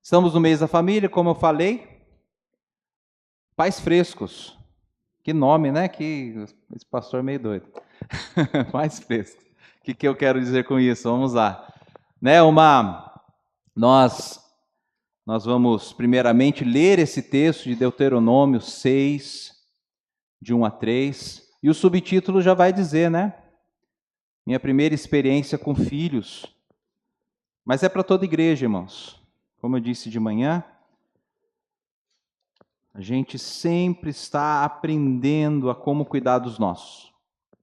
Estamos no mês da família, como eu falei. Pais frescos. Que nome, né? Que esse pastor é meio doido. Pais frescos. O que eu quero dizer com isso? Vamos lá. Nós vamos primeiramente ler esse texto de Deuteronômio 6, de 1 a 3. E o subtítulo já vai dizer, né? Minha primeira experiência com filhos. Mas é para toda igreja, irmãos. Como eu disse de manhã, a gente sempre está aprendendo a como cuidar dos nossos,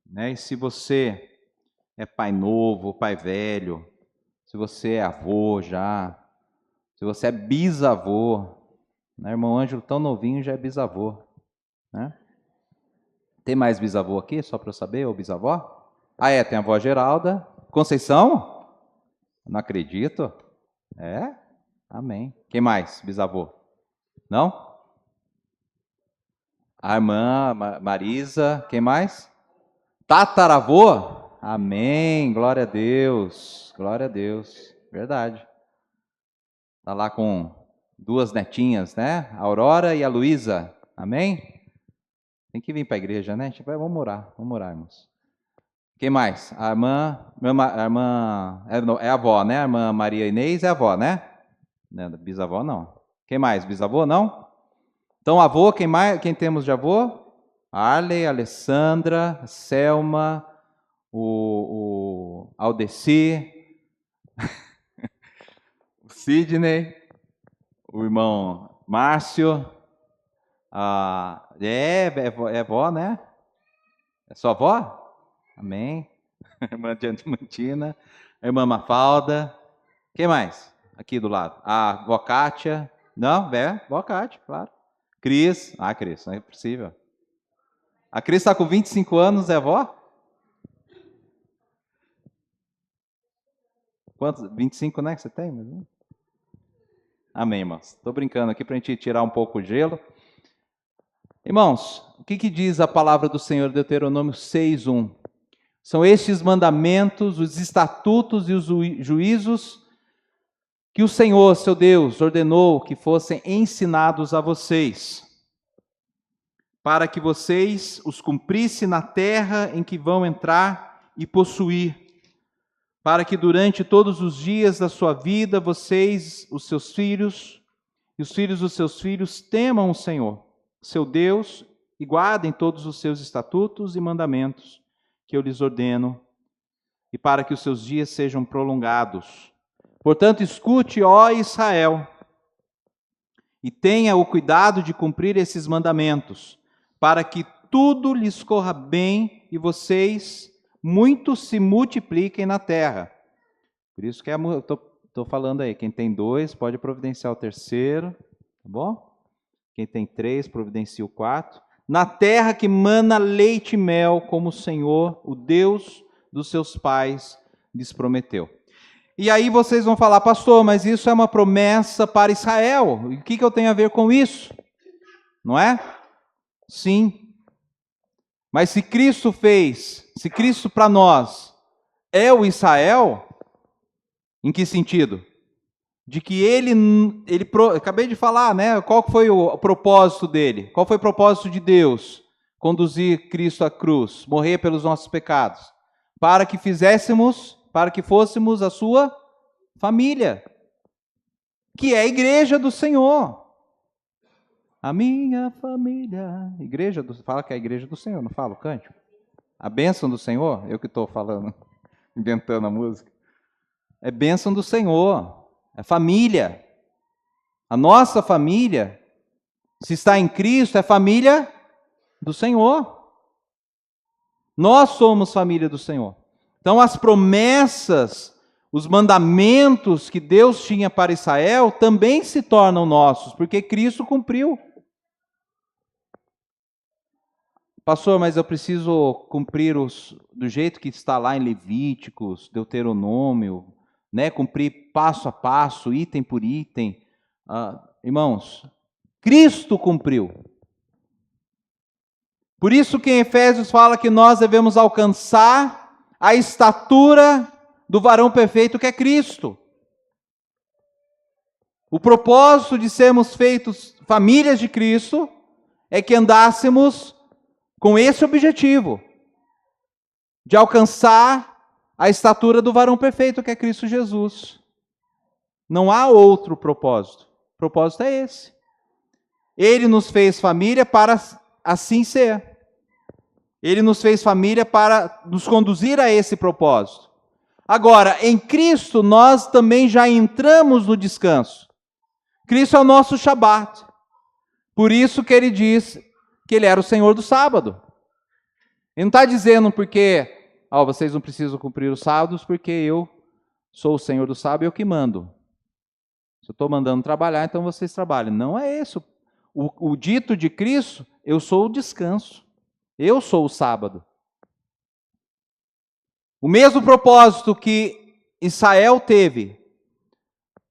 né? E se você é pai novo, pai velho, se você é avô já, se você é bisavô, né? Irmão Ângelo tão novinho já é bisavô, né? Tem mais bisavô aqui, só para eu saber, ou bisavó? Tem a avó Geralda. Conceição? Não acredito. É? Amém. Quem mais, bisavô? Não? A irmã Marisa, quem mais? Tataravô? Amém, glória a Deus, verdade. Está lá com duas netinhas, né? A Aurora e a Luísa, amém? Tem que vir para a igreja, né? Vamos orar, irmãos. Quem mais? A irmã é a avó, né? A irmã Maria Inês é a avó, né? Bisavó não. Quem mais? Bisavô não? Então, avô, quem mais? Quem temos de avô? Arley, Alessandra, Selma, o Aldeci, o Sidney, o irmão Márcio. É avó, né? É sua avó? Amém. A irmã Diamantina, a irmã Mafalda. Quem mais? Aqui do lado. A avó Kátia. Não, avó Kátia, claro. Cris. Cris, não é possível. A Cris está com 25 anos, é avó? Quantos? 25, né, que você tem? Amém, irmãos. Estou brincando aqui para a gente tirar um pouco o gelo. Irmãos, o que diz a palavra do Senhor, Deuteronômio 6:1? São estes mandamentos, os estatutos e os juízos que o Senhor, seu Deus, ordenou que fossem ensinados a vocês, para que vocês os cumprissem na terra em que vão entrar e possuir, para que durante todos os dias da sua vida vocês, os seus filhos e os filhos dos seus filhos temam o Senhor, seu Deus, e guardem todos os seus estatutos e mandamentos que eu lhes ordeno, e para que os seus dias sejam prolongados. Portanto, escute, ó Israel, e tenha o cuidado de cumprir esses mandamentos, para que tudo lhes corra bem e vocês muito se multipliquem na terra. Por isso que eu estou falando aí, quem tem 2 pode providenciar o 3º, tá bom? Quem tem 3, providencia o 4. Na terra que mana leite e mel, como o Senhor, o Deus dos seus pais, lhes prometeu. E aí vocês vão falar, pastor, mas isso é uma promessa para Israel. E o que eu tenho a ver com isso? Não é? Sim. Mas se Cristo para nós é o Israel, em que sentido? De que acabei de falar, né? Qual foi o propósito dele? Qual foi o propósito de Deus? Conduzir Cristo à cruz, morrer pelos nossos pecados, para que fôssemos a sua família, que é a igreja do Senhor. A minha família, fala que é a igreja do Senhor, não fala o cântico? A bênção do Senhor, eu que estou falando, inventando a música. É bênção do Senhor, é família. A nossa família, se está em Cristo, é família do Senhor. Nós somos família do Senhor. Então as promessas, os mandamentos que Deus tinha para Israel também se tornam nossos, porque Cristo cumpriu. Pastor, mas eu preciso cumprir do jeito que está lá em Levíticos, Deuteronômio, né? Cumprir passo a passo, item por item. Irmãos, Cristo cumpriu. Por isso que em Efésios fala que nós devemos alcançar a estatura do varão perfeito que é Cristo. O propósito de sermos feitos famílias de Cristo é que andássemos com esse objetivo, de alcançar a estatura do varão perfeito, que é Cristo Jesus. Não há outro propósito. O propósito é esse. Ele nos fez família para assim ser. Ele nos fez família para nos conduzir a esse propósito. Agora, em Cristo, nós também já entramos no descanso. Cristo é o nosso Shabat. Por isso que ele diz que ele era o Senhor do sábado. Ele não está dizendo porque vocês não precisam cumprir os sábados, porque eu sou o Senhor do sábado e eu que mando. Se eu estou mandando trabalhar, então vocês trabalham. Não é esse. O dito de Cristo, eu sou o descanso. Eu sou o sábado. O mesmo propósito que Israel teve,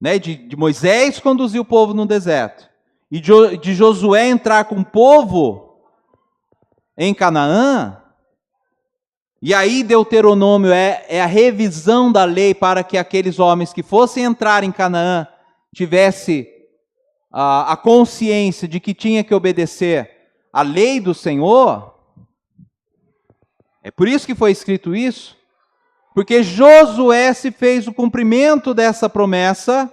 né, de Moisés conduzir o povo no deserto, e de Josué entrar com o povo em Canaã, e aí Deuteronômio é a revisão da lei para que aqueles homens que fossem entrar em Canaã tivessem a consciência de que tinha que obedecer a lei do Senhor. É por isso que foi escrito isso, porque Josué se fez o cumprimento dessa promessa,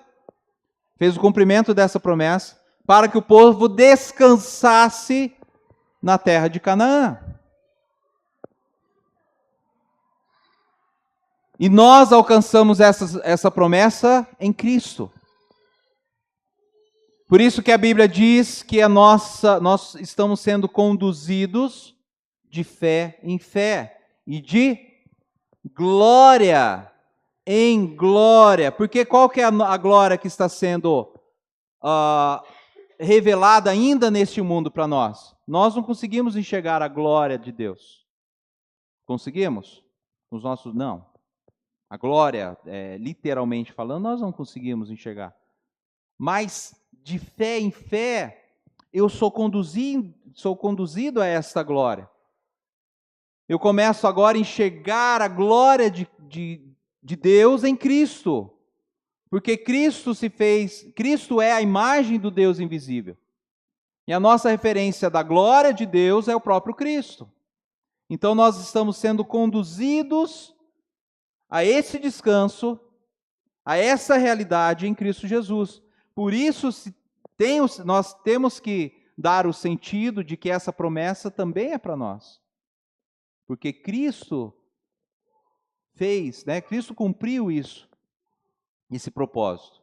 para que o povo descansasse na terra de Canaã. E nós alcançamos essa promessa em Cristo. Por isso que a Bíblia diz que nós estamos sendo conduzidos de fé em fé e de glória em glória. Porque qual que é a glória que está sendo revelada ainda neste mundo para nós? Nós não conseguimos enxergar a glória de Deus. Conseguimos? Os nossos não. A glória, literalmente falando, nós não conseguimos enxergar. Mas de fé em fé, eu sou conduzido a esta glória. Eu começo agora a enxergar a glória de Deus em Cristo. Porque Cristo é a imagem do Deus invisível. E a nossa referência da glória de Deus é o próprio Cristo. Então nós estamos sendo conduzidos a esse descanso, a essa realidade em Cristo Jesus. Por isso, nós temos que dar o sentido de que essa promessa também é para nós. Porque Cristo fez, Cristo cumpriu isso, esse propósito.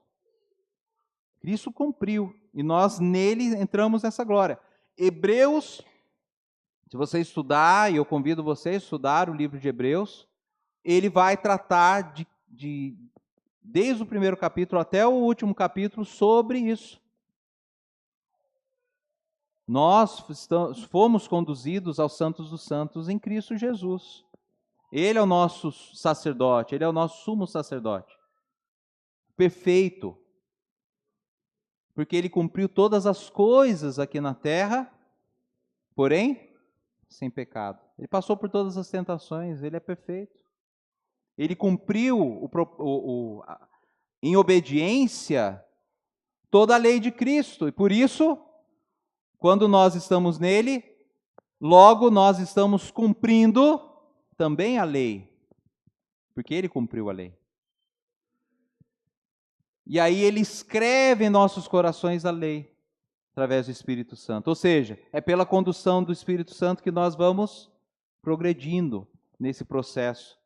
Cristo cumpriu, e nós nele entramos nessa glória. Hebreus, se você estudar, e eu convido você a estudar o livro de Hebreus, ele vai tratar desde o primeiro capítulo até o último capítulo sobre isso. Nós fomos conduzidos aos santos dos santos em Cristo Jesus. Ele é o nosso sacerdote, ele é o nosso sumo sacerdote. Perfeito. Porque ele cumpriu todas as coisas aqui na terra, porém, sem pecado. Ele passou por todas as tentações, ele é perfeito. Ele cumpriu em obediência toda a lei de Cristo. E por isso, quando nós estamos nele, logo nós estamos cumprindo também a lei. Porque ele cumpriu a lei. E aí ele escreve em nossos corações a lei, através do Espírito Santo. Ou seja, é pela condução do Espírito Santo que nós vamos progredindo nesse processo,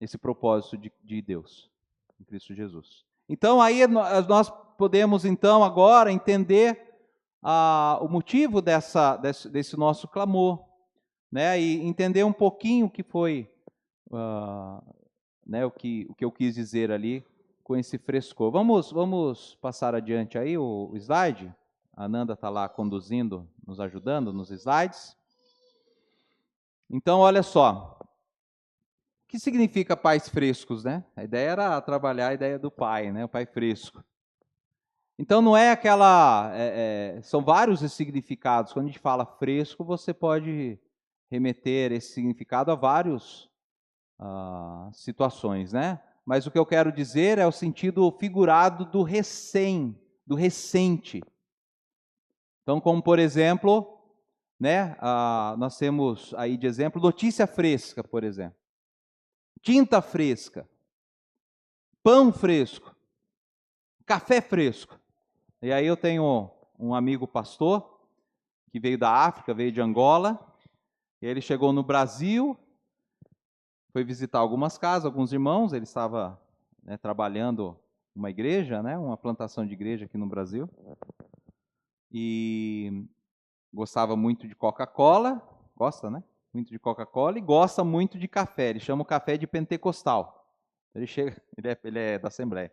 nesse propósito de Deus, em Cristo Jesus. Então aí nós podemos então agora entender o motivo desse nosso clamor, e entender um pouquinho o que foi, o que eu quis dizer ali com esse frescor. Vamos passar adiante aí o slide. A Nanda está lá conduzindo, nos ajudando nos slides. Então, olha só. O que significa pais frescos, né? A ideia era trabalhar a ideia do pai, o pai fresco. Então não é aquela... são vários os significados. Quando a gente fala fresco, você pode remeter esse significado a várias situações, mas o que eu quero dizer é o sentido figurado do do recente. Então, como por exemplo, né, nós temos aí de exemplo notícia fresca, por exemplo, tinta fresca, pão fresco, café fresco. E aí eu tenho um amigo pastor que veio da África, veio de Angola, e ele chegou no Brasil, foi visitar algumas casas, alguns irmãos, ele estava, né, trabalhando uma igreja, né, uma plantação de igreja aqui no Brasil, e gostava muito de Coca-Cola, gosta, né? Muito de Coca-Cola e gosta muito de café. Ele chama o café de pentecostal. Ele chega, ele é da Assembleia.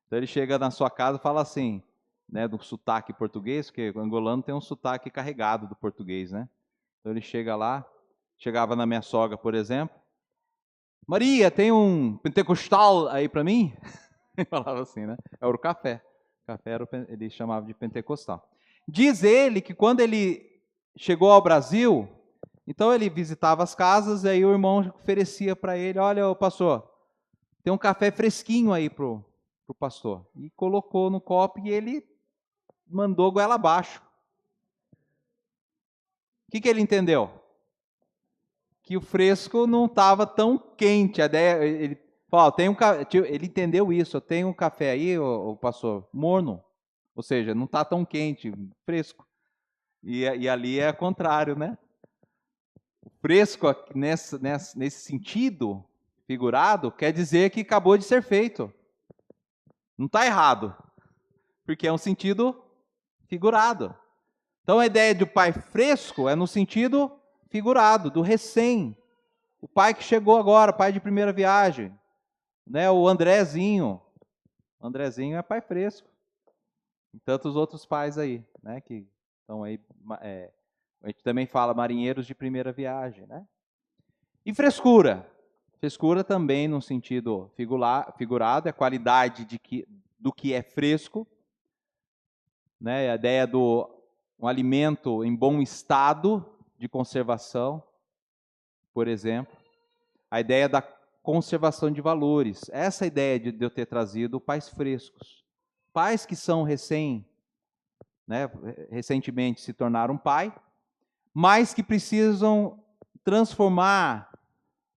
Então ele chega na sua casa e fala assim, né, do sotaque português, porque o angolano tem um sotaque carregado do português, né? Então ele chega lá, chegava na minha sogra, por exemplo, Maria, tem um pentecostal aí para mim? Ele falava assim, né? Era o café. O café era ele chamava de pentecostal. Diz ele que quando ele chegou ao Brasil, então ele visitava as casas e aí o irmão oferecia para ele, olha, ô pastor, tem um café fresquinho aí pro pastor. E colocou no copo e ele mandou goela abaixo. O que ele entendeu? Que o fresco não estava tão quente. A ideia, ele falou, ele entendeu isso, eu tenho um café aí, o pastor, morno. Ou seja, não está tão quente, fresco. E ali é o contrário, né? O fresco, nesse sentido figurado, quer dizer que acabou de ser feito. Não está errado, porque é um sentido figurado. Então a ideia do pai fresco é no sentido figurado, do recém. O pai que chegou agora, pai de primeira viagem, né? O Andrezinho. O Andrezinho é pai fresco. E tantos outros pais aí, né? Que estão aí. A gente também fala marinheiros de primeira viagem, né? E frescura. Frescura também no sentido figurado, é a qualidade do que é fresco, né? A ideia do um alimento em bom estado de conservação, por exemplo. A ideia da conservação de valores. Essa ideia de eu ter trazido pais frescos. Pais que são né, recentemente se tornaram pai, mas que precisam transformar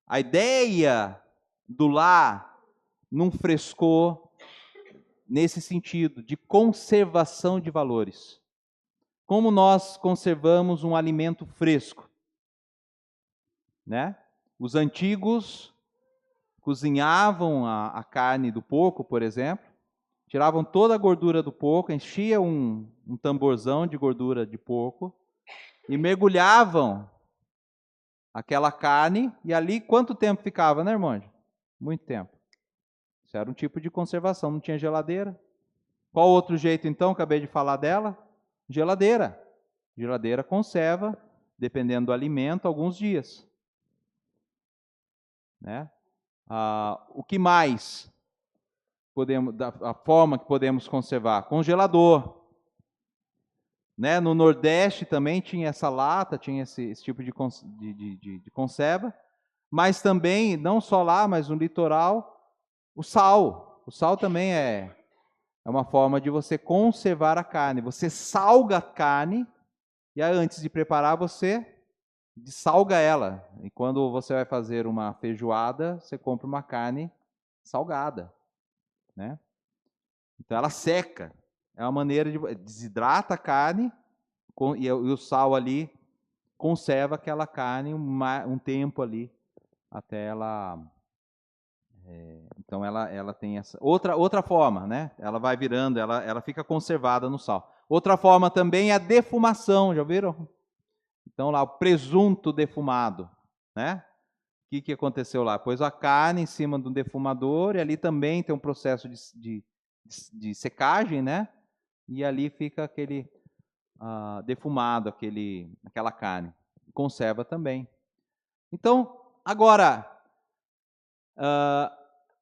a ideia do lar num frescor nesse sentido de conservação de valores. Como nós conservamos um alimento fresco, né? Os antigos cozinhavam a carne do porco, por exemplo, tiravam toda a gordura do porco, enchiam um tamborzão de gordura de porco e mergulhavam aquela carne, e ali quanto tempo ficava, né, irmão? Muito tempo. Isso era um tipo de conservação, não tinha geladeira. Qual outro jeito, então, acabei de falar dela? Geladeira. Geladeira conserva, dependendo do alimento, alguns dias. Né? O que mais a forma que podemos conservar? Congelador. Né? No Nordeste também tinha essa lata, tinha esse tipo de conserva, mas também, não só lá, mas no litoral, o sal. O sal também é uma forma de você conservar a carne. Você salga a carne, e aí, antes de preparar, você salga ela. E quando você vai fazer uma feijoada, você compra uma carne salgada, né? Então ela seca. É uma maneira de desidrata a carne e o sal ali conserva aquela carne um tempo ali até ela. Então ela tem essa outra forma, né? Ela vai virando, ela fica conservada no sal. Outra forma também é a defumação, já viram? Então lá o presunto defumado, né? O que aconteceu lá? Pôs a carne em cima do defumador e ali também tem um processo de secagem, né? E ali fica aquele defumado, aquela carne. Conserva também. Então, agora,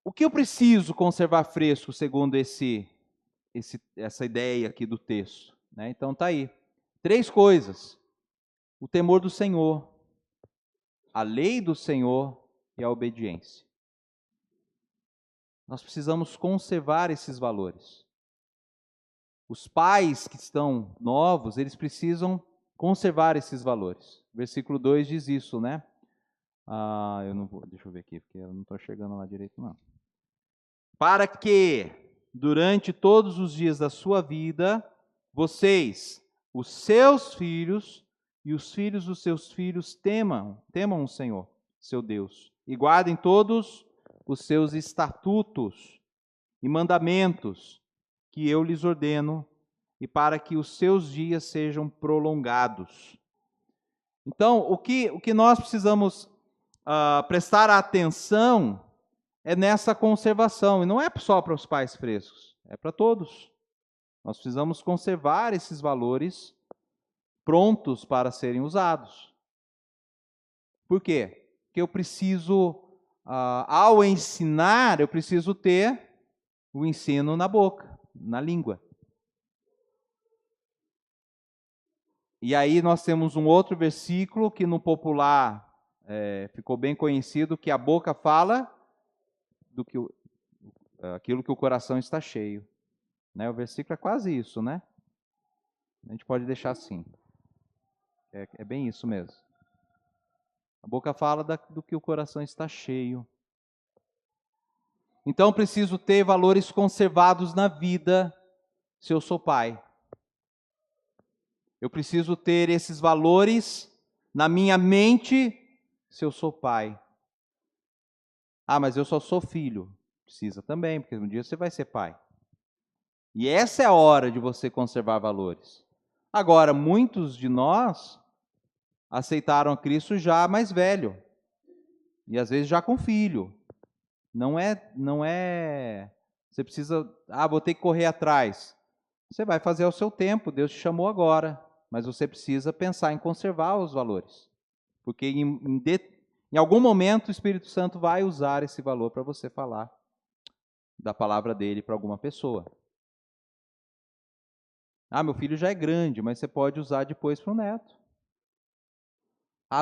o que eu preciso conservar fresco segundo essa ideia aqui do texto? Né? Então tá aí. 3 coisas. O temor do Senhor, a lei do Senhor e a obediência. Nós precisamos conservar esses valores. Os pais que estão novos, eles precisam conservar esses valores. Versículo 2 diz isso, né? Eu não vou, deixa eu ver aqui, porque eu não estou chegando lá direito, não. Para que, durante todos os dias da sua vida, vocês, os seus filhos e os filhos dos seus filhos temam o Senhor, seu Deus, e guardem todos os seus estatutos e mandamentos que eu lhes ordeno, e para que os seus dias sejam prolongados. Então, o que nós precisamos prestar atenção é nessa conservação, e não é só para os pais frescos, é para todos. Nós precisamos conservar esses valores prontos para serem usados. Por quê? Porque eu preciso, ao ensinar, eu preciso ter o ensino na boca, na língua. E aí nós temos um outro versículo que no popular ficou bem conhecido, que a boca fala aquilo que o coração está cheio. Né? O versículo é quase isso, né? A gente pode deixar assim. É bem isso mesmo. A boca fala do que o coração está cheio. Então, preciso ter valores conservados na vida se eu sou pai. Eu preciso ter esses valores na minha mente se eu sou pai. Mas eu só sou filho. Precisa também, porque um dia você vai ser pai. E essa é a hora de você conservar valores. Agora, muitos de nós aceitaram Cristo já mais velho. E às vezes já com filho. Não é. Você precisa, vou ter que correr atrás. Você vai fazer ao seu tempo, Deus te chamou agora. Mas você precisa pensar em conservar os valores. Porque em algum momento o Espírito Santo vai usar esse valor para você falar da palavra dele para alguma pessoa. Meu filho já é grande, mas você pode usar depois para o neto.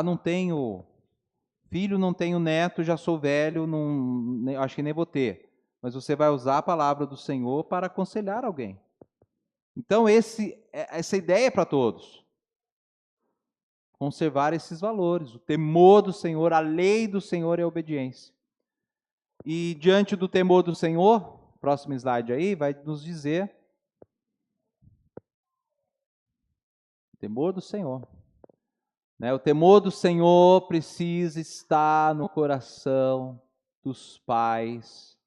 Não tenho filho, não tenho neto, já sou velho, acho que nem vou ter. Mas você vai usar a palavra do Senhor para aconselhar alguém. Então, essa ideia é para todos. Conservar esses valores, o temor do Senhor, a lei do Senhor é a obediência. E diante do temor do Senhor, próximo slide aí, vai nos dizer o temor do Senhor. O temor do Senhor precisa estar no coração dos pais,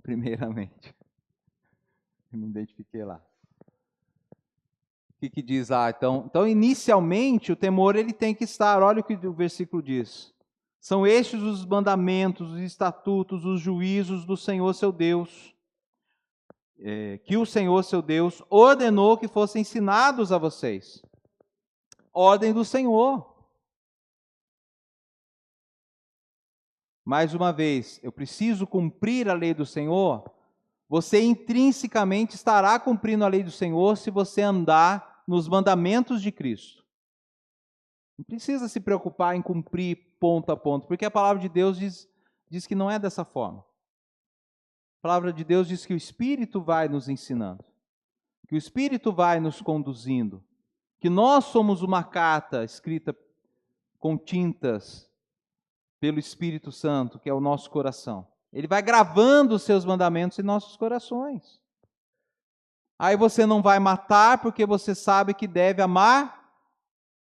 primeiramente. Eu me identifiquei lá. O que diz? Então, inicialmente, o temor ele tem que estar, olha o que o versículo diz. São estes os mandamentos, os estatutos, os juízos do Senhor seu Deus, que o Senhor seu Deus ordenou que fossem ensinados a vocês. Ordem do Senhor. Mais uma vez, eu preciso cumprir a lei do Senhor. Você intrinsecamente estará cumprindo a lei do Senhor se você andar nos mandamentos de Cristo. Não precisa se preocupar em cumprir ponto a ponto, porque a palavra de Deus diz que não é dessa forma. A palavra de Deus diz que o Espírito vai nos ensinando, que o Espírito vai nos conduzindo, que nós somos uma carta escrita com tintas pelo Espírito Santo, que é o nosso coração. Ele vai gravando os seus mandamentos em nossos corações. Aí você não vai matar porque você sabe que deve amar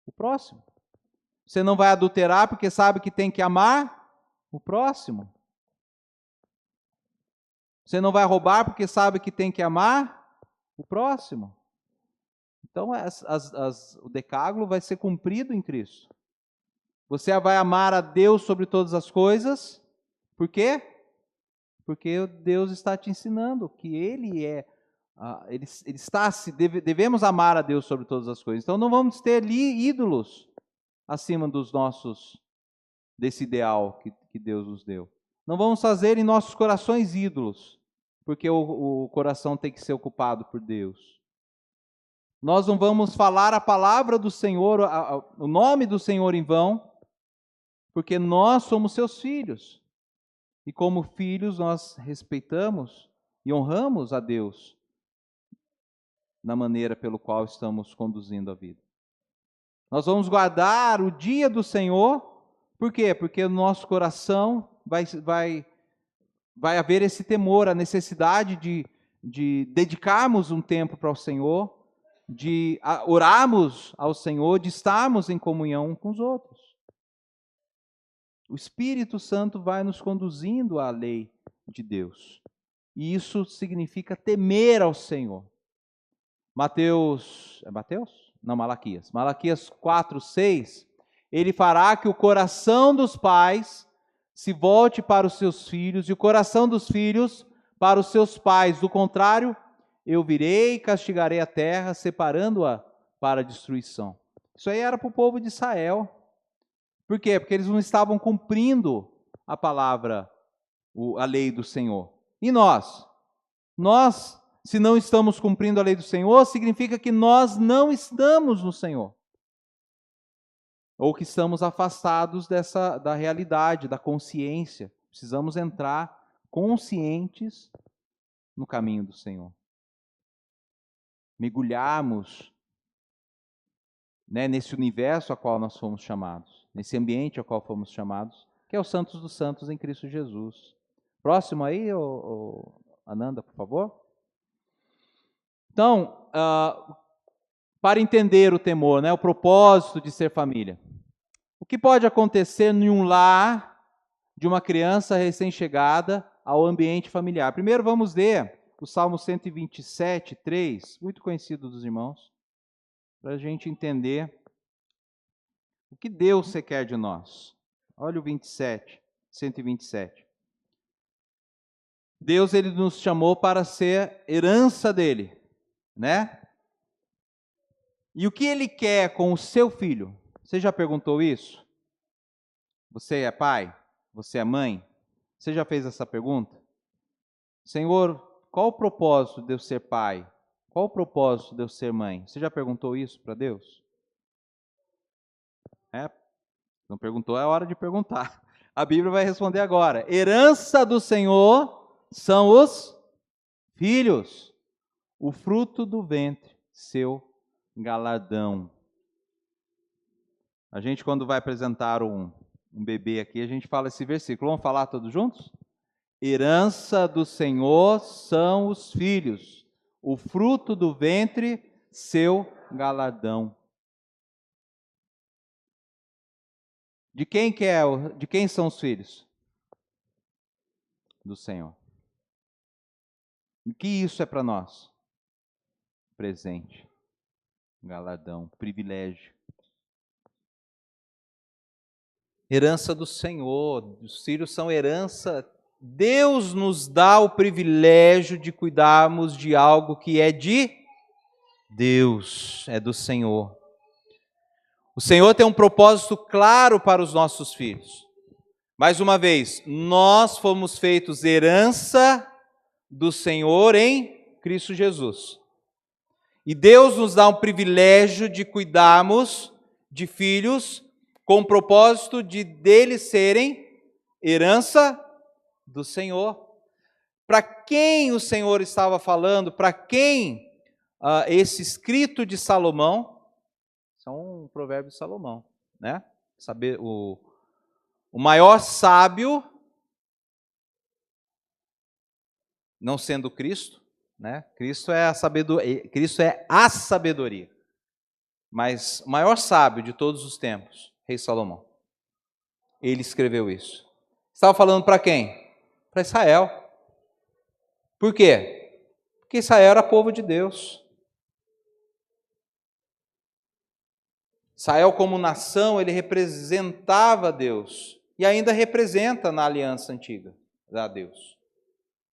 o próximo. Você não vai adulterar porque sabe que tem que amar o próximo. Você não vai roubar porque sabe que tem que amar o próximo. Então, o decálogo vai ser cumprido em Cristo. Você vai amar a Deus sobre todas as coisas. Por quê? Porque Deus está te ensinando que devemos amar a Deus sobre todas as coisas. Então, não vamos ter ali ídolos acima desse ideal que Deus nos deu. Não vamos fazer em nossos corações ídolos, porque o coração tem que ser ocupado por Deus. Nós não vamos falar a palavra do Senhor, o nome do Senhor em vão, porque nós somos seus filhos. E como filhos, nós respeitamos e honramos a Deus na maneira pelo qual estamos conduzindo a vida. Nós vamos guardar o dia do Senhor, por quê? Porque no nosso coração vai haver esse temor, a necessidade de dedicarmos um tempo para o Senhor, de orarmos ao Senhor, de estarmos em comunhão com os outros. O Espírito Santo vai nos conduzindo à lei de Deus. E isso significa temer ao Senhor. Mateus, é Mateus? Não, Malaquias. Malaquias 4:6, ele fará que o coração dos pais se volte para os seus filhos e o coração dos filhos para os seus pais. Do contrário, eu virei e castigarei a terra, separando-a para a destruição. Isso aí era para o povo de Israel. Por quê? Porque eles não estavam cumprindo a palavra, a lei do Senhor. E nós? Nós, se não estamos cumprindo a lei do Senhor, significa que nós não estamos no Senhor. Ou que estamos afastados da realidade, da consciência. Precisamos entrar conscientes no caminho do Senhor. Mergulharmos, nesse universo a qual nós fomos chamados, nesse ambiente ao qual fomos chamados, que é o Santos dos Santos em Cristo Jesus. Próximo aí, Ananda, por favor. Então, para entender o temor, o propósito de ser família. O que pode acontecer em um lar de uma criança recém-chegada ao ambiente familiar? Primeiro vamos ler o Salmo 127, 3, muito conhecido dos irmãos, para a gente entender o que Deus quer de nós. Olha o 127. Deus, ele nos chamou para ser herança dele, né? E o que ele quer com o seu filho? Você já perguntou isso? Você é pai? Você é mãe? Você já fez essa pergunta? Senhor, qual o propósito de eu ser pai? Qual o propósito de eu ser mãe? Você já perguntou isso para Deus? Não perguntou, é hora de perguntar. A Bíblia vai responder agora. Herança do Senhor são os filhos, o fruto do ventre, seu galardão. A gente, quando vai apresentar um bebê aqui, a gente fala esse versículo. Vamos falar todos juntos? Herança do Senhor são os filhos, o fruto do ventre, seu galardão. De quem são os filhos? Do Senhor. O que isso é para nós? Presente, galardão, privilégio. Herança do Senhor, os filhos são herança. Deus nos dá o privilégio de cuidarmos de algo que é de Deus, é do Senhor. O Senhor tem um propósito claro para os nossos filhos. Mais uma vez, nós fomos feitos herança do Senhor em Cristo Jesus. E Deus nos dá um privilégio de cuidarmos de filhos com o propósito de deles serem herança do Senhor. Para quem o Senhor estava falando? Para quem esse escrito de Salomão? Isso é um provérbio de Salomão, né? Saber o maior sábio, não sendo Cristo, né? Cristo é a sabedoria. Mas o maior sábio de todos os tempos, Rei Salomão, ele escreveu isso. Estava falando para quem? Para Israel. Por quê? Porque Israel era povo de Deus. Israel, como nação, ele representava Deus e ainda representa na aliança antiga a Deus.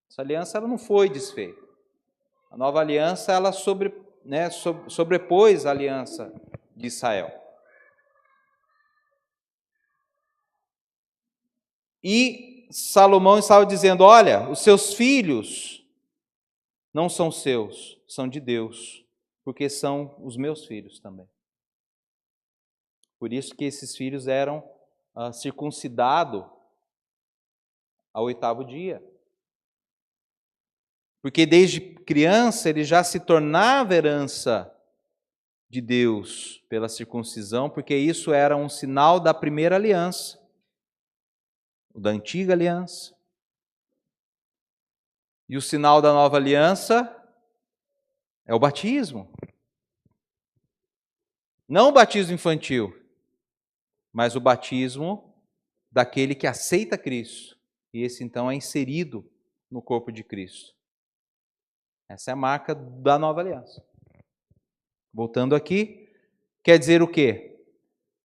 Essa aliança ela não foi desfeita. A nova aliança ela sobrepôs a aliança de Israel. E Salomão estava dizendo: olha, os seus filhos não são seus, são de Deus, porque são os meus filhos também. Por isso que esses filhos eram circuncidados ao 8º dia. Porque desde criança ele já se tornava herança de Deus pela circuncisão, porque isso era um sinal da primeira aliança, da antiga aliança. E o sinal da nova aliança é o batismo. Não o batismo infantil, mas o batismo daquele que aceita Cristo. E esse então é inserido no corpo de Cristo. Essa é a marca da nova aliança. Voltando aqui, quer dizer o quê?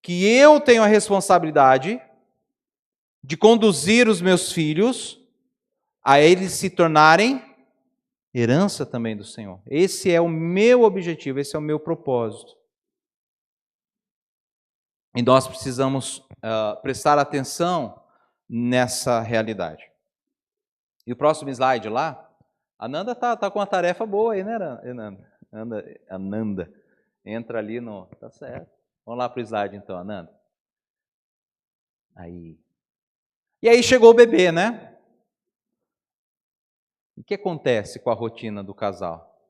Que eu tenho a responsabilidade de conduzir os meus filhos a eles se tornarem herança também do Senhor. Esse é o meu objetivo, esse é o meu propósito. E nós precisamos prestar atenção nessa realidade. E o próximo slide lá, a Nanda tá com uma tarefa boa aí, né, Ananda? Entra ali no... Tá certo. Vamos lá para o slide então, Ananda. Aí. E aí chegou o bebê, né? O que acontece com a rotina do casal?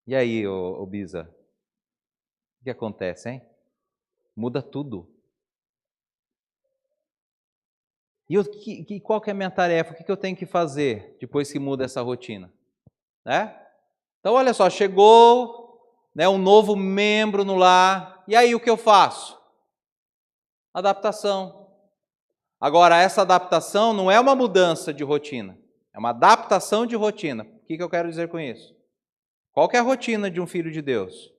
E aí, ô Bisa? O que acontece, hein? Muda tudo. E qual que é a minha tarefa? O que eu tenho que fazer depois que muda essa rotina? Né? Então, olha só, chegou, né, um novo membro no lar. E aí, o que eu faço? Adaptação. Agora, essa adaptação não é uma mudança de rotina. É uma adaptação de rotina. O que eu quero dizer com isso? Qual que é a rotina de um filho de Deus?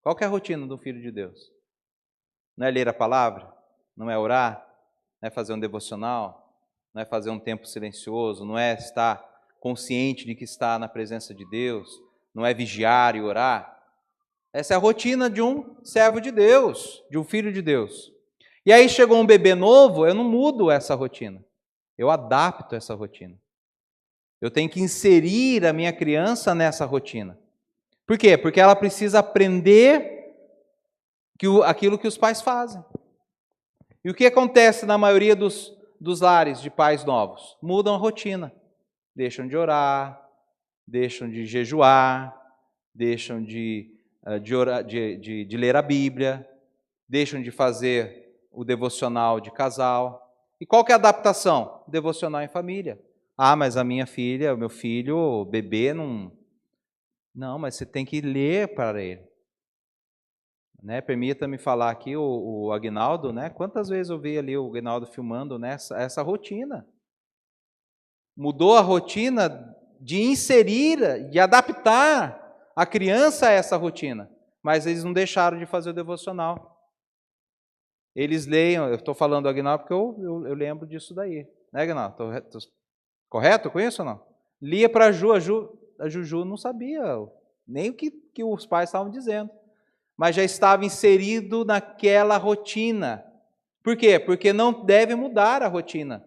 Qual que é a rotina do filho de Deus? Não é ler a palavra? Não é orar? Não é fazer um devocional? Não é fazer um tempo silencioso? Não é estar consciente de que está na presença de Deus? Não é vigiar e orar? Essa é a rotina de um servo de Deus, de um filho de Deus. E aí chegou um bebê novo, eu não mudo essa rotina. Eu adapto essa rotina. Eu tenho que inserir a minha criança nessa rotina. Por quê? Porque ela precisa aprender aquilo que os pais fazem. E o que acontece na maioria dos lares de pais novos? Mudam a rotina. Deixam de orar, deixam de jejuar, deixam de ler a Bíblia, deixam de fazer o devocional de casal. E qual que é a adaptação? Devocional em família. Ah, mas a minha filha, o meu filho, o bebê, não... Não, mas você tem que ler para ele. Né? Permita-me falar aqui, o Aguinaldo, né? Quantas vezes eu vi ali o Aguinaldo filmando essa rotina? Mudou a rotina de inserir, de adaptar a criança a essa rotina. Mas eles não deixaram de fazer o devocional. Eles leiam, eu estou falando do Aguinaldo porque eu lembro disso daí. Né, Aguinaldo? Tô correto com isso ou não? Lia para a Juju não sabia nem o que os pais estavam dizendo. Mas já estava inserido naquela rotina. Por quê? Porque não deve mudar a rotina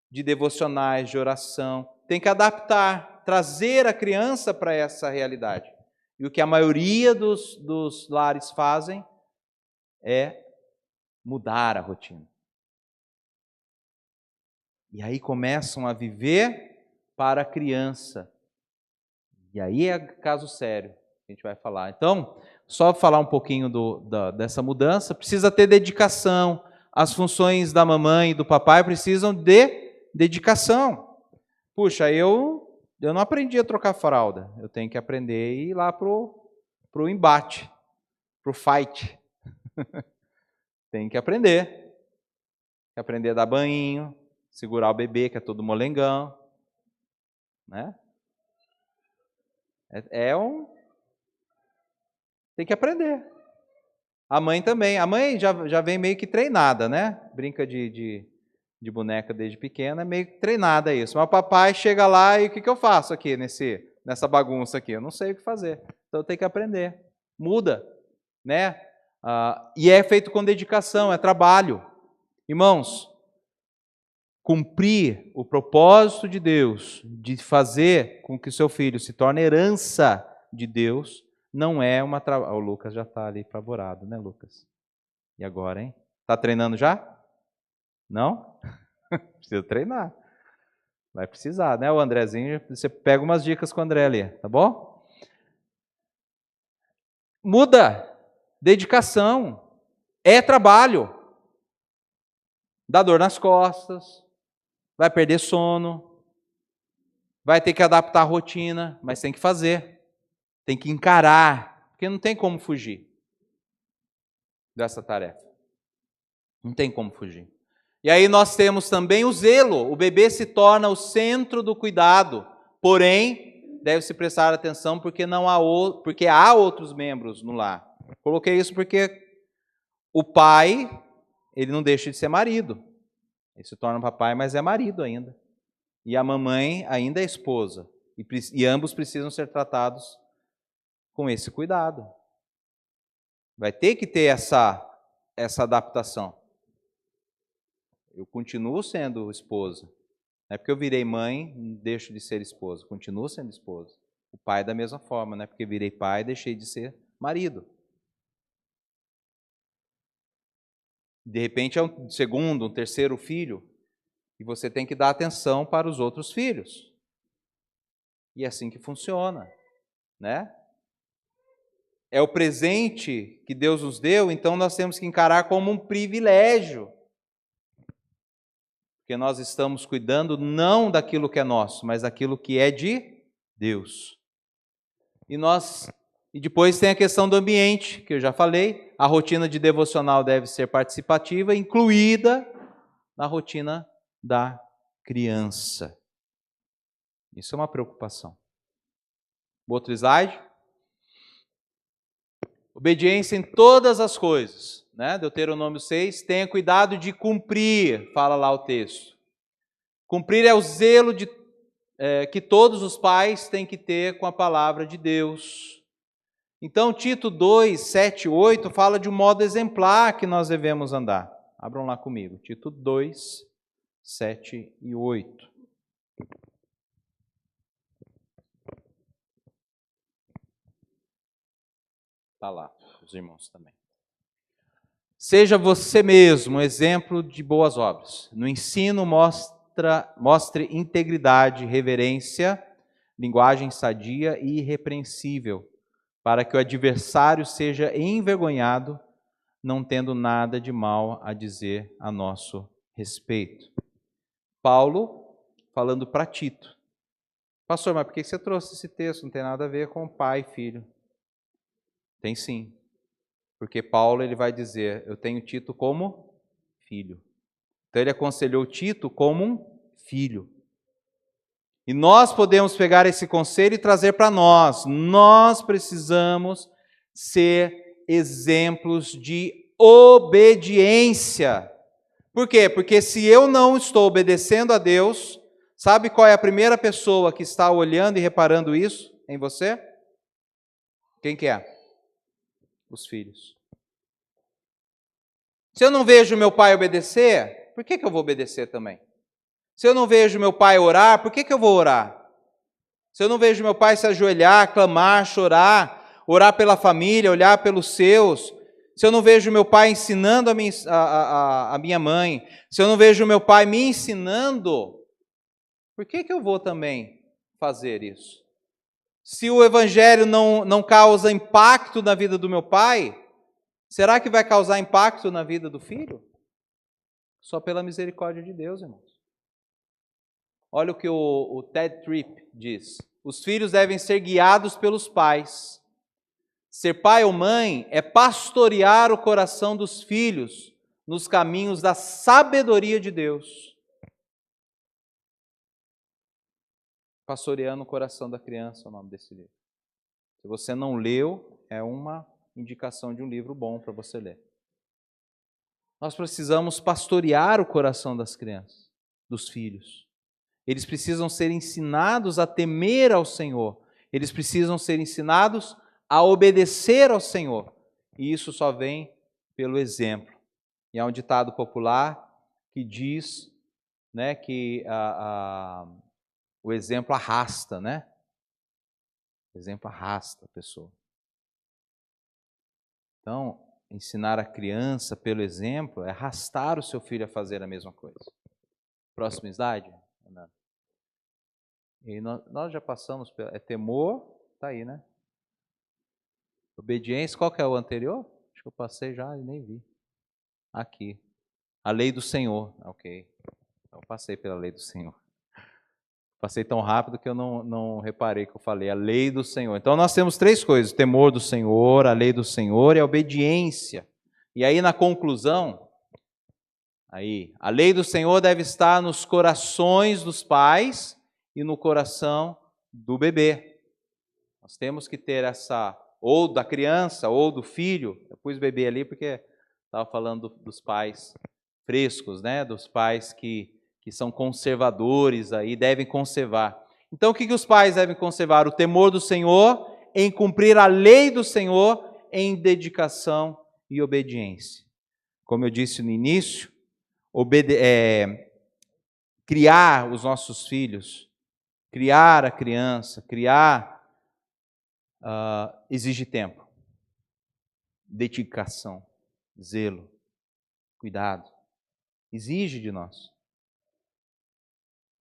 de devocionais, de oração. Tem que adaptar, trazer a criança para essa realidade. E o que a maioria dos lares fazem é mudar a rotina. E aí começam a viver para a criança. E aí é caso sério que a gente vai falar. Então, só falar um pouquinho dessa mudança, precisa ter dedicação. As funções da mamãe e do papai precisam de dedicação. Puxa, eu não aprendi a trocar fralda. Eu tenho que aprender a ir lá pro embate, pro fight. Tem que aprender. Tem que aprender a dar banho, segurar o bebê, que é todo molengão. Né? Tem que aprender. A mãe também. A mãe já vem meio que treinada, né? Brinca de boneca desde pequena, é meio que treinada isso. Mas o papai chega lá e o que eu faço aqui nessa bagunça aqui? Eu não sei o que fazer. Então eu tenho que aprender. Muda, né? E é feito com dedicação, é trabalho. Irmãos, cumprir o propósito de Deus de fazer com que o seu filho se torne herança de Deus, não é o Lucas já está ali apavorado, né, Lucas? E agora, hein? Está treinando já? Não? Precisa treinar. Vai precisar, né? O Andrezinho, você pega umas dicas com o André ali, tá bom? Muda. Dedicação. É trabalho. Dá dor nas costas. Vai perder sono. Vai ter que adaptar a rotina, mas tem que fazer. Tem que encarar, porque não tem como fugir dessa tarefa. Não tem como fugir. E aí nós temos também o zelo. O bebê se torna o centro do cuidado. Porém, deve-se prestar atenção porque porque há outros membros no lar. Coloquei isso porque o pai, ele não deixa de ser marido. Ele se torna papai, mas é marido ainda. E a mamãe ainda é esposa. E ambos precisam ser tratados com esse cuidado. Vai ter que ter essa adaptação. Eu continuo sendo esposa. Não é porque eu virei mãe, deixo de ser esposa. Continuo sendo esposa. O pai da mesma forma, não é porque virei pai, deixei de ser marido. De repente é um segundo, um terceiro filho, e você tem que dar atenção para os outros filhos. E é assim que funciona, né? É o presente que Deus nos deu, então nós temos que encarar como um privilégio. Porque nós estamos cuidando não daquilo que é nosso, mas daquilo que é de Deus. E depois tem a questão do ambiente, que eu já falei. A rotina de devocional deve ser participativa, incluída na rotina da criança. Isso é uma preocupação. Outro slide. Obediência em todas as coisas, né? Deuteronômio 6, tenha cuidado de cumprir, fala lá o texto. Cumprir é o zelo que todos os pais têm que ter com a palavra de Deus. Então, Tito 2, 7 e 8 fala de um modo exemplar que nós devemos andar. Abram lá comigo, Tito 2, 7 e 8. Está lá, os irmãos também. Seja você mesmo um exemplo de boas obras. No ensino, mostre integridade, reverência, linguagem sadia e irrepreensível, para que o adversário seja envergonhado, não tendo nada de mal a dizer a nosso respeito. Paulo falando para Tito. Pastor, mas por que você trouxe esse texto? Não tem nada a ver com pai e filho. Tem sim. Porque Paulo ele vai dizer, eu tenho Tito como filho. Então ele aconselhou Tito como um filho. E nós podemos pegar esse conselho e trazer para nós. Nós precisamos ser exemplos de obediência. Por quê? Porque se eu não estou obedecendo a Deus, sabe qual é a primeira pessoa que está olhando e reparando isso em você? Quem que é? Os filhos. Se eu não vejo meu pai obedecer, por que eu vou obedecer também? Se eu não vejo meu pai orar, por que eu vou orar? Se eu não vejo meu pai se ajoelhar, clamar, chorar, orar pela família, olhar pelos seus, se eu não vejo meu pai ensinando a minha mãe, se eu não vejo meu pai me ensinando, por que eu vou também fazer isso? Se o evangelho não causa impacto na vida do meu pai, será que vai causar impacto na vida do filho? Só pela misericórdia de Deus, irmãos. Olha o que o Ted Tripp diz. Os filhos devem ser guiados pelos pais. Ser pai ou mãe é pastorear o coração dos filhos nos caminhos da sabedoria de Deus. Pastoreando o coração da criança é o nome desse livro. Se você não leu, é uma indicação de um livro bom para você ler. Nós precisamos pastorear o coração das crianças, dos filhos. Eles precisam ser ensinados a temer ao Senhor. Eles precisam ser ensinados a obedecer ao Senhor. E isso só vem pelo exemplo. E há um ditado popular que diz, né, que o exemplo arrasta, né? O exemplo arrasta a pessoa. Então, ensinar a criança pelo exemplo é arrastar o seu filho a fazer a mesma coisa. Próximo slide. E nós já passamos, é temor, tá aí, né? Obediência, qual que é o anterior? Acho que eu passei já e nem vi. Aqui. A lei do Senhor. Ok. Eu passei pela lei do Senhor. Passei tão rápido que eu não reparei que eu falei. A lei do Senhor. Então nós temos 3 coisas: o temor do Senhor, a lei do Senhor e a obediência. E aí na conclusão, a lei do Senhor deve estar nos corações dos pais e no coração do bebê. Nós temos que ter essa, ou da criança, ou do filho. Eu pus bebê ali porque estava falando dos pais frescos, né? Dos pais que são conservadores aí, devem conservar. Então o que os pais devem conservar? O temor do Senhor, em cumprir a lei do Senhor, em dedicação e obediência. Como eu disse no início, criar os nossos filhos, criar a criança, exige tempo, dedicação, zelo, cuidado. Exige de nós.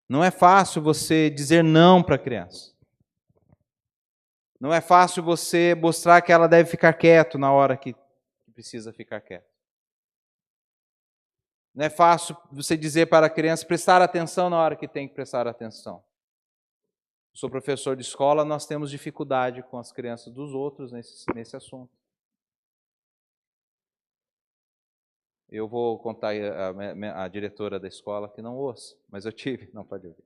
Não é fácil você dizer não para a criança. Não é fácil você mostrar que ela deve ficar quieto na hora que precisa ficar quieto. Não é fácil você dizer para a criança prestar atenção na hora que tem que prestar atenção. Eu sou professor de escola, nós temos dificuldade com as crianças dos outros nesse assunto. Eu vou contar a diretora da escola que não ouça, mas eu tive, não pode ouvir.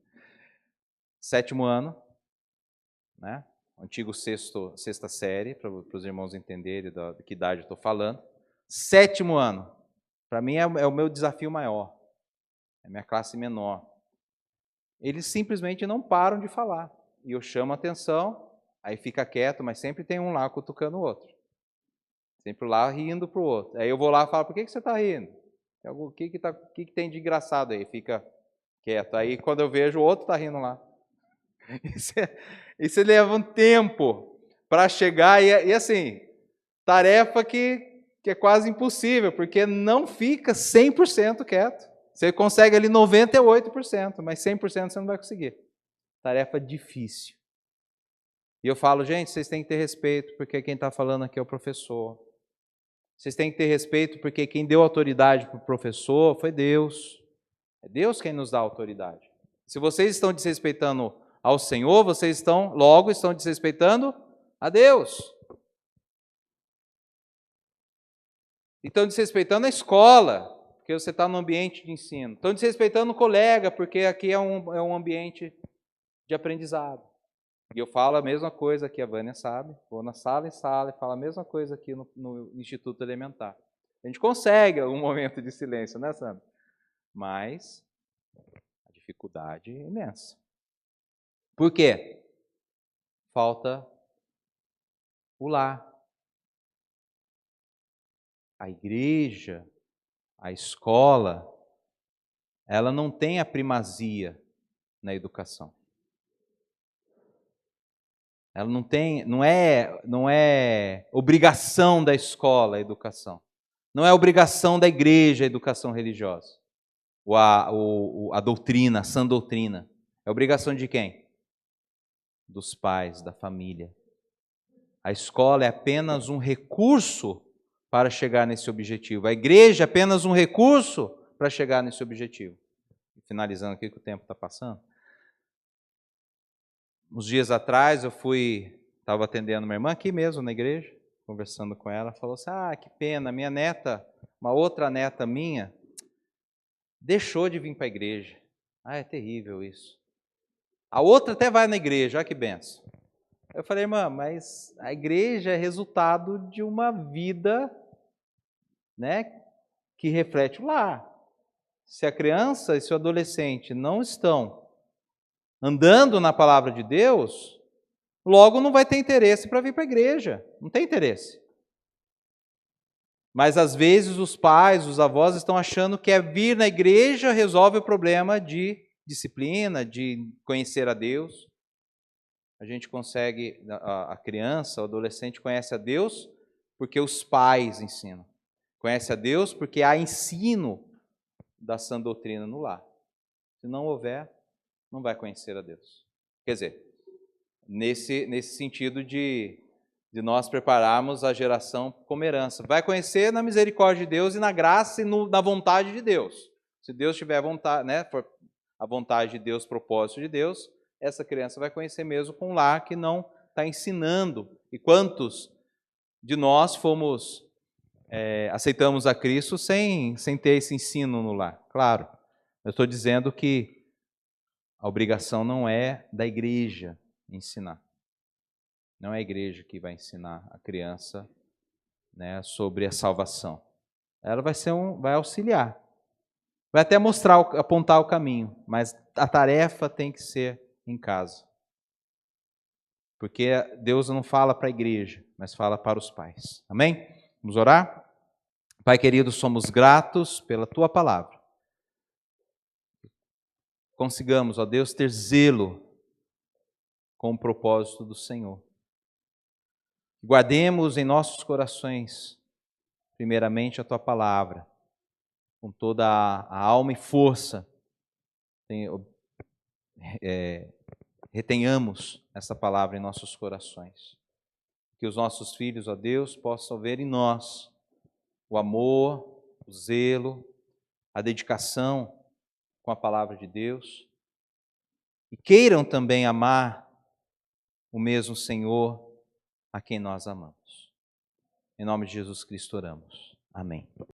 7º ano, né? Antigo sexta série, para os irmãos entenderem de que idade eu estou falando. 7º ano, para mim é o meu desafio maior, é a minha classe menor. Eles simplesmente não param de falar, e eu chamo a atenção, aí fica quieto, mas sempre tem um lá cutucando o outro. Sempre lá rindo para o outro. Aí eu vou lá e falo, por que você está rindo? O que tem de engraçado aí? Fica quieto. Aí quando eu vejo, o outro está rindo lá. Isso leva um tempo para chegar, e assim, tarefa que é quase impossível, porque não fica 100% quieto. Você consegue ali 98%, mas 100% você não vai conseguir. Tarefa difícil. E eu falo, gente, vocês têm que ter respeito, porque quem está falando aqui é o professor. Vocês têm que ter respeito, porque quem deu autoridade para o professor foi Deus. É Deus quem nos dá autoridade. Se vocês estão desrespeitando ao Senhor, vocês estão desrespeitando a Deus. Estão desrespeitando a escola, porque você está no ambiente de ensino. Estão desrespeitando o colega, porque aqui é um ambiente de aprendizado. E eu falo a mesma coisa que a Vânia sabe, vou na sala e falo a mesma coisa aqui no Instituto Elementar. A gente consegue um momento de silêncio, né, Sandra? Mas a dificuldade é imensa. Por quê? Falta o lar. A igreja, a escola, ela não tem a primazia na educação. Ela não é obrigação da escola a educação. Não é obrigação da igreja a educação religiosa. Ou a doutrina, a sã doutrina. É obrigação de quem? Dos pais, da família. A escola é apenas um recurso para chegar nesse objetivo. A igreja é apenas um recurso para chegar nesse objetivo. Finalizando aqui que o tempo está passando. Uns dias atrás eu estava atendendo uma irmã aqui mesmo na igreja, conversando com ela, falou assim, que pena, minha neta, uma outra neta minha, deixou de vir para a igreja. É terrível isso. A outra até vai na igreja, olha que benção. Eu falei, irmã, mas a igreja é resultado de uma vida, né, que reflete o lar. Se a criança e se o adolescente não estão andando na palavra de Deus, logo não vai ter interesse para vir para a igreja. Não tem interesse. Mas às vezes os pais, os avós estão achando que vir na igreja resolve o problema de disciplina, de conhecer a Deus. A gente consegue, a criança, o adolescente conhece a Deus porque os pais ensinam. Conhece a Deus porque há ensino da sã doutrina no lar. Se não houver, não vai conhecer a Deus. Quer dizer, nesse sentido de nós prepararmos a geração como herança. Vai conhecer na misericórdia de Deus e na graça e na vontade de Deus. Se Deus tiver vontade, né, for a vontade de Deus, propósito de Deus, essa criança vai conhecer mesmo com um lar que não está ensinando. E quantos de nós aceitamos a Cristo sem ter esse ensino no lar? Claro, eu estou dizendo que a obrigação não é da igreja ensinar. Não é a igreja que vai ensinar a criança, né, sobre a salvação. Ela vai auxiliar. Vai até apontar o caminho, mas a tarefa tem que ser em casa. Porque Deus não fala para a igreja, mas fala para os pais. Amém? Vamos orar? Pai querido, somos gratos pela Tua palavra. Consigamos, ó Deus, ter zelo com o propósito do Senhor. Guardemos em nossos corações, primeiramente, a Tua palavra, com toda a alma e força. Retenhamos essa palavra em nossos corações. Que os nossos filhos, ó Deus, possam ver em nós o amor, o zelo, a dedicação com a palavra de Deus e queiram também amar o mesmo Senhor a quem nós amamos. Em nome de Jesus Cristo oramos. Amém.